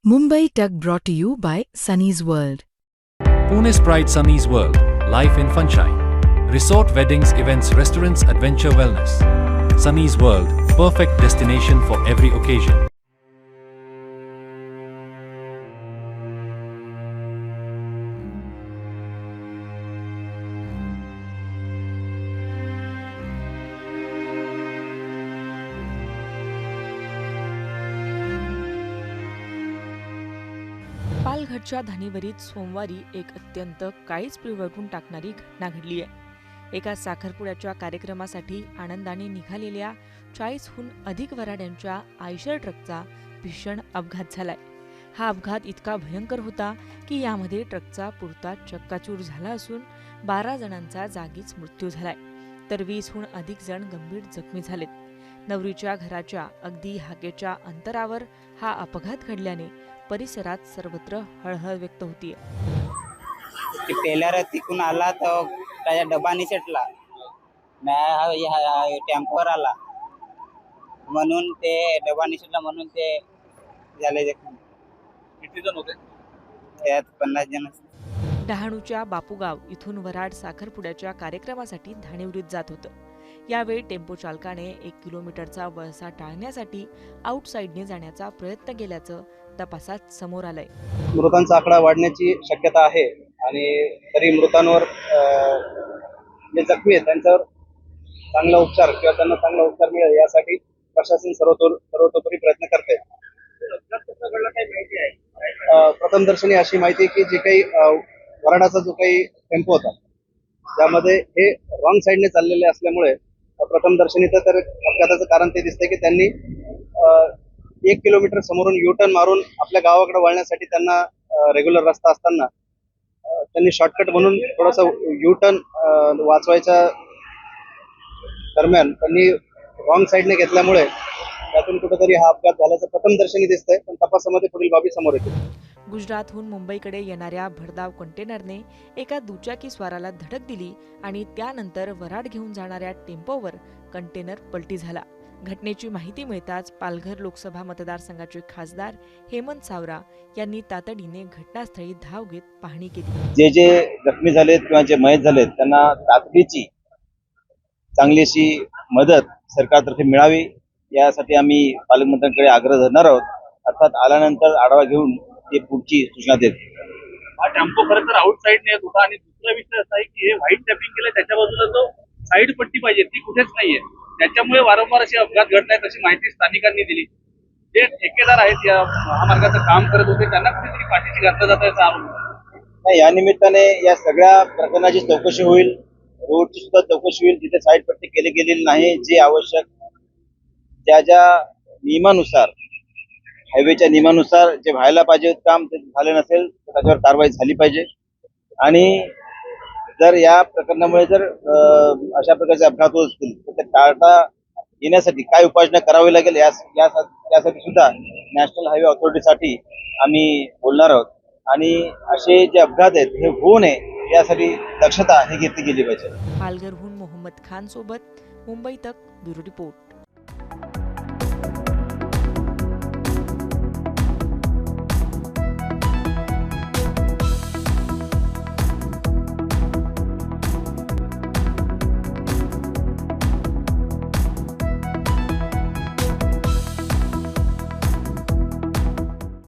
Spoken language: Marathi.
Mumbai Tug brought to you by Sunny's World. Pune's Pride Sunny's World, life in Funshine. Resort, weddings, events, restaurants, adventure, wellness. Sunny's World, perfect destination for every occasion. पालघरच्या धानिवरीत सोमवारी एक अत्यंत काळीज पिळवटून टाकणारी घटना घडली आहे। एका साखरपुड्याच्या कार्यक्रमासाठी आनंदाने निघालेल्या 40हून अधिक वऱ्हाड्यांच्या आयशर ट्रकचा भीषण अपघात झालाय। हा अपघात इतका भयंकर होता की यामध्ये ट्रकचा पुरता चक्काचूर झाला असून 12 जणांचा जागीच मृत्यू झालाय, तर 20हून अधिक जण गंभीर जखमी झालेत। नवरीच्या घराच्या अगदी हाकेच्या अंतरावर हा अपघात घडल्याने परिसरात सर्वत्र हळहळ व्यक्त होतीये। पहिल्या रात्रीतून आला तर त्याचा डबा निसटला, टेम्पोवर आला म्हणून ते डबा निसटला म्हणून ते झाले जखमी। किती जण होते? त्यात 50 जण। डहाणूच्या बापूगाव इथून वऱ्हाड साखरपुड्याच्या कार्यक्रमासाठी धानिवरीत जात होतं। यावेळी टेम्पो चालकाने 1 किलोमीटरचा वळसा टाळण्यासाठी आउटसाइडने जाण्याचा प्रयत्न केल्याचं तपासात समोर आलंय। मृतांचा आकडा वाढण्याची शक्यता आहे आणि तरी मृतांवर जे जखमी आहेत त्यांच्यावर चांगला उपचार किंवा त्यांना चांगला उपचार मिळेल यासाठी प्रशासन सर्वतोपरी प्रयत्न करते। प्रथमदर्शनी अशी माहिती की जे काही वऱ्हाडाचा जो काही टेम्पो होता त्यामध्ये हे रॉंग साईडने चाललेले असल्यामुळे प्रथमदर्शनी तर अपघाताचं कारण ते दिसतंय की त्यांनी 1 किलोमीटर समोरून युटर्न मारून आपल्या गावाकडे वळण्यासाठी त्यांना रेग्युलर रस्ता असताना त्यांनी शॉर्टकट म्हणून थोडासा युटर्न वाचवायच्या दरम्यान त्यांनी रॉंग साईडने घेतल्यामुळे त्यातून कुठेतरी हा अपघात झाल्याचं प्रथमदर्शनी दिसतंय, पण तपासामध्ये पुढील बाबी समोर येतील। गुजरातहून मुंबईकडे येणाऱ्या भरधाव कंटेनरने एका दुचाकी स्वाराला धडक दिली आणि त्यानंतर वऱ्हाड घेऊन जाणाऱ्या टेम्पोवर कंटेनर पलटी झाला। घटनेची माहिती मिळताच पालघर लोकसभा मतदारसंघाचे खासदार हेमंत सावरा यांनी तातडीने घटनास्थळी धाव घेत पाहणी केली। जे जखमी झालेत किंवा जे मयत झालेत त्यांना तातडीची चांगली अशी मदत सरकारतर्फे मिळावी यासाठी आम्ही पालकमंत्र्यांकडे आग्रह धरणार आहोत। अर्थात आल्यानंतर आढावा घेऊन ते पुढची सूचना देत। हा टेम्पो खरं तर आउट साईडने येत होता आणि दुसरा विषय असा आहे की हे व्हाईट टॅपिंग केलं त्याच्या बाजूला जो साईड पट्टी पाहिजे ती कुठेच नाहीये, त्याच्यामुळे वारंवार असे अपघात घडत आहेत अशी माहिती स्थानिकांनी दिली। जे ठेकेदार आहेत या महामार्गाचं काम करत होते त्यांना कुठेतरी पाठीशी घातलं जात याचा आरोप। या निमित्ताने या सगळ्या प्रकरणाची चौकशी होईल, रोडची सुद्धा चौकशी होईल, जिथे साईड पट्टी केली गेलेली नाही, जे आवश्यक ज्या नियमानुसार हायवेच्या नियमानुसार जे व्हायला पाहिजे काम ते झाले नसेल तर त्याच्यावर कारवाई झाली पाहिजे। आणि जर या प्रकरणामुळे जर अशा प्रकारचे अपघात होत असतील तर ते टाळता येण्यासाठी काय उपाययोजना करावी लागेल यासाठी सुद्धा नॅशनल हायवे ऑथॉरिटीसाठी आम्ही बोलणार आहोत। आणि असे जे अपघात आहेत हे होऊ नये यासाठी दक्षता हे घेतली गेली पाहिजे। पालघरहून मोहम्मद खान सोबत मुंबई तक ब्युरो रिपोर्ट।